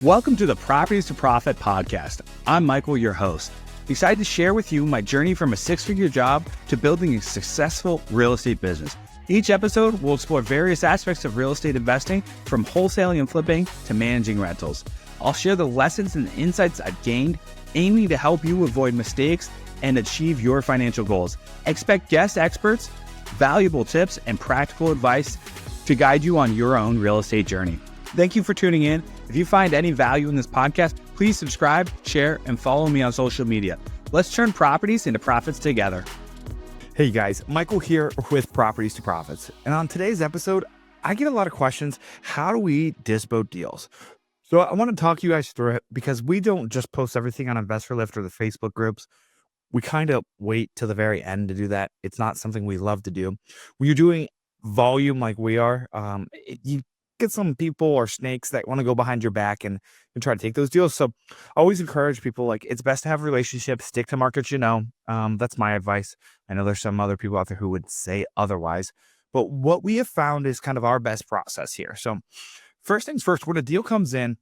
Welcome to the Properties to Profit podcast. I'm Michael, your host. Excited to share with you my journey from a six-figure job to building a successful real estate business. Each episode will explore various aspects of real estate investing, from wholesaling and flipping to managing rentals. I'll share the lessons and insights I've gained, aiming to help you avoid mistakes and achieve your financial goals. Expect guest experts, valuable tips, and practical advice to guide you on your own real estate journey. Thank you for tuning in. If you find any value in this podcast, please subscribe, share, and follow me on social media. Let's turn properties into profits together. Hey guys, Michael here with Properties to Profits. And on today's episode, I get a lot of questions. How do we dispo deals? So I want to talk you guys through it because we don't just post everything on InvestorLift or the Facebook groups. We kind of wait till the very end to do that. It's not something we love to do. When you're doing volume like we are, you get some people or snakes that want to go behind your back and try to take those deals. So I always encourage people, like, it's best to have relationships, stick to markets, that's my advice. I know there's some other people out there who would say otherwise, but what we have found is kind of our best process here. So first things first, when a deal comes in,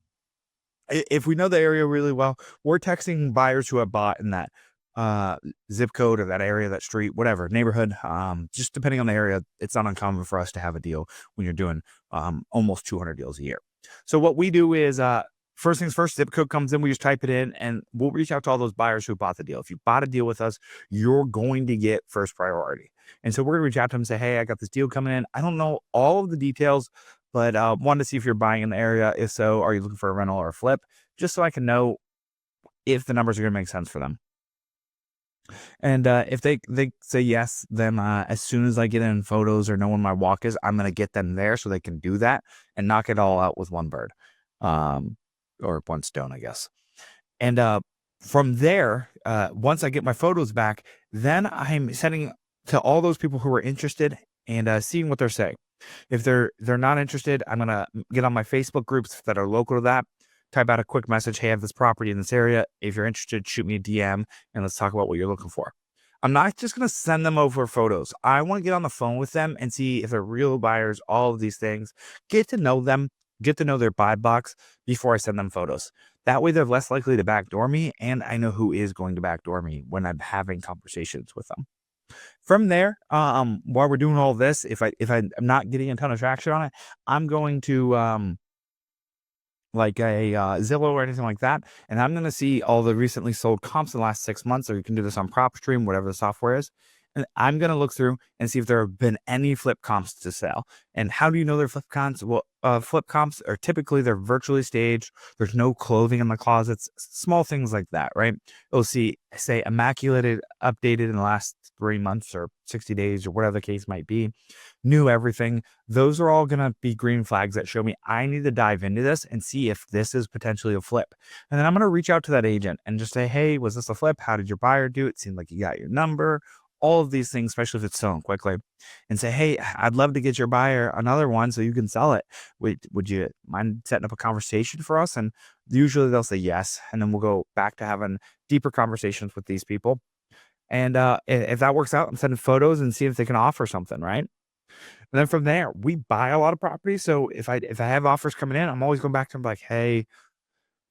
if we know the area really well, we're texting buyers who have bought in that zip code or that area, that street, whatever, neighborhood. Just depending on the area, it's not uncommon for us to have a deal when you're doing almost 200 deals a year. So what we do is first things first, zip code comes in, we just type it in and we'll reach out to all those buyers who bought the deal. If you bought a deal with us, you're going to get first priority. And so we're going to reach out to them and say, hey, I got this deal coming in. I don't know all of the details, but wanted to see if you're buying in the area. If so, are you looking for a rental or a flip? Just so I can know if the numbers are going to make sense for them. And if they say yes, then as soon as I get in photos or know when my walk is, I'm going to get them there so they can do that and knock it all out with one bird, or one stone, I guess. And from there, once I get my photos back, then I'm sending to all those people who are interested and seeing what they're saying. If they're not interested, I'm going to get on my Facebook groups that are local to that. Type out a quick message. Hey, I have this property in this area. If you're interested, shoot me a DM and let's talk about what you're looking for. I'm not just going to send them over photos. I want to get on the phone with them and see if they're real buyers, all of these things. Get to know them, get to know their buy box before I send them photos. That way they're less likely to backdoor me, and I know who is going to backdoor me when I'm having conversations with them. From there, while we're doing all this, if I'm not getting a ton of traction on it, I'm going to like a Zillow or anything like that. And I'm going to see all the recently sold comps in the last 6 months, or you can do this on PropStream, whatever the software is. And I'm going to look through and see if there have been any flip comps to sell. And how do you know they're flip comps? Well, flip comps are typically, they're virtually staged. There's no clothing in the closets, small things like that, right? You'll see, say, immaculated, updated in the last 3 months or 60 days or whatever the case might be. New everything. Those are all going to be green flags that show me I need to dive into this and see if this is potentially a flip. And then I'm going to reach out to that agent and just say, hey, was this a flip? How did your buyer do? It seemed like you got your number. All of these things, especially if it's selling quickly, and say, hey, I'd love to get your buyer another one so you can sell it. Would you mind setting up a conversation for us? And usually they'll say yes. And then we'll go back to having deeper conversations with these people. And if that works out, I'm sending photos and see if they can offer something, right? And then from there, we buy a lot of property. So if I have offers coming in, I'm always going back to them like, hey,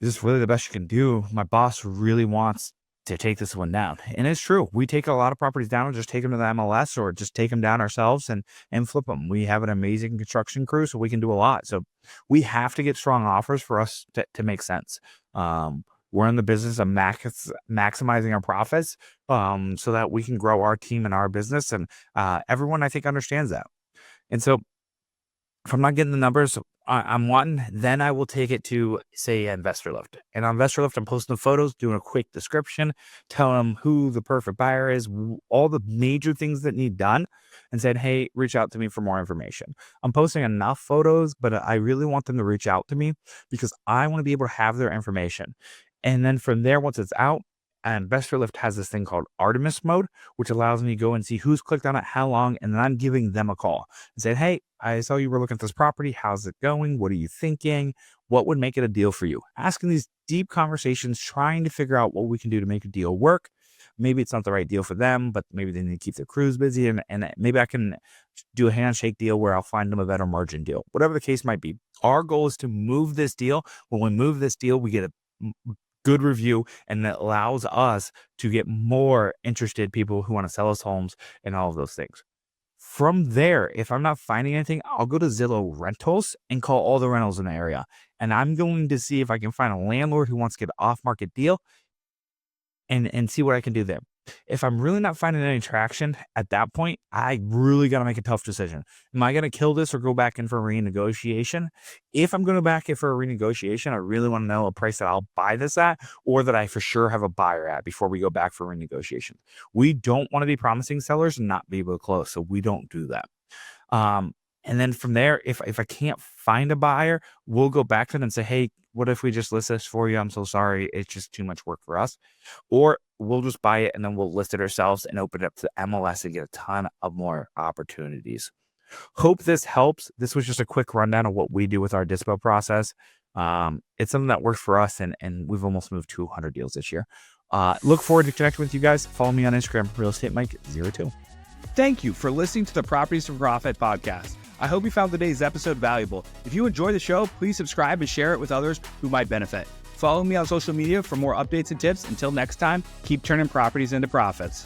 is this really the best you can do? My boss really wants to take this one down. And it's true. We take a lot of properties down and just take them to the MLS or just take them down ourselves and flip them. We have an amazing construction crew, so we can do a lot. So we have to get strong offers for us to make sense. We're in the business of maximizing our profits so that we can grow our team and our business. And everyone, I think, understands that. And so if I'm not getting the numbers I'm wanting, then I will take it to, say, InvestorLift. And on InvestorLift, I'm posting the photos, doing a quick description, telling them who the perfect buyer is, all the major things that need done, and said, hey, reach out to me for more information. I'm posting enough photos, but I really want them to reach out to me because I want to be able to have their information. And then from there, once it's out, and InvestorLift has this thing called Artemis mode, which allows me to go and see who's clicked on it, how long, and then I'm giving them a call and said, hey, I saw you were looking at this property. How's it going? What are you thinking? What would make it a deal for you? Asking these deep conversations, trying to figure out what we can do to make a deal work. maybe it's not the right deal for them, but maybe they need to keep their crews busy, and maybe I can do a handshake deal where I'll find them a better margin deal. Whatever the case might be. Our goal is to move this deal. When we move this deal, we get a good review, and that allows us to get more interested people who want to sell us homes and all of those things. From there, if I'm not finding anything, I'll go to Zillow Rentals and call all the rentals in the area. And I'm going to see if I can find a landlord who wants to get an off-market deal and see what I can do there. If I'm really not finding any traction at that point, I really got to make a tough decision. Am I going to kill this or go back in for a renegotiation? If I'm going to back in for a renegotiation, I really want to know a price that I'll buy this at, or that I for sure have a buyer at before we go back for renegotiation. We don't want to be promising sellers and not be able to close, so we don't do that. And then from there, if I can't find a buyer, we'll go back to them and say, hey, what if we just list this for you? I'm so sorry. It's just too much work for us. Or we'll just buy it and then we'll list it ourselves and open it up to MLS and get a ton of more opportunities. Hope this helps. This was just a quick rundown of what we do with our dispo process. It's something that works for us, and we've almost moved 200 deals this year. Look forward to connecting with you guys. Follow me on Instagram, realestatemike02. Thank you for listening to the Properties to Profit podcast. I hope you found today's episode valuable. If you enjoy the show, please subscribe and share it with others who might benefit. Follow me on social media for more updates and tips. Until next time, keep turning properties into profits.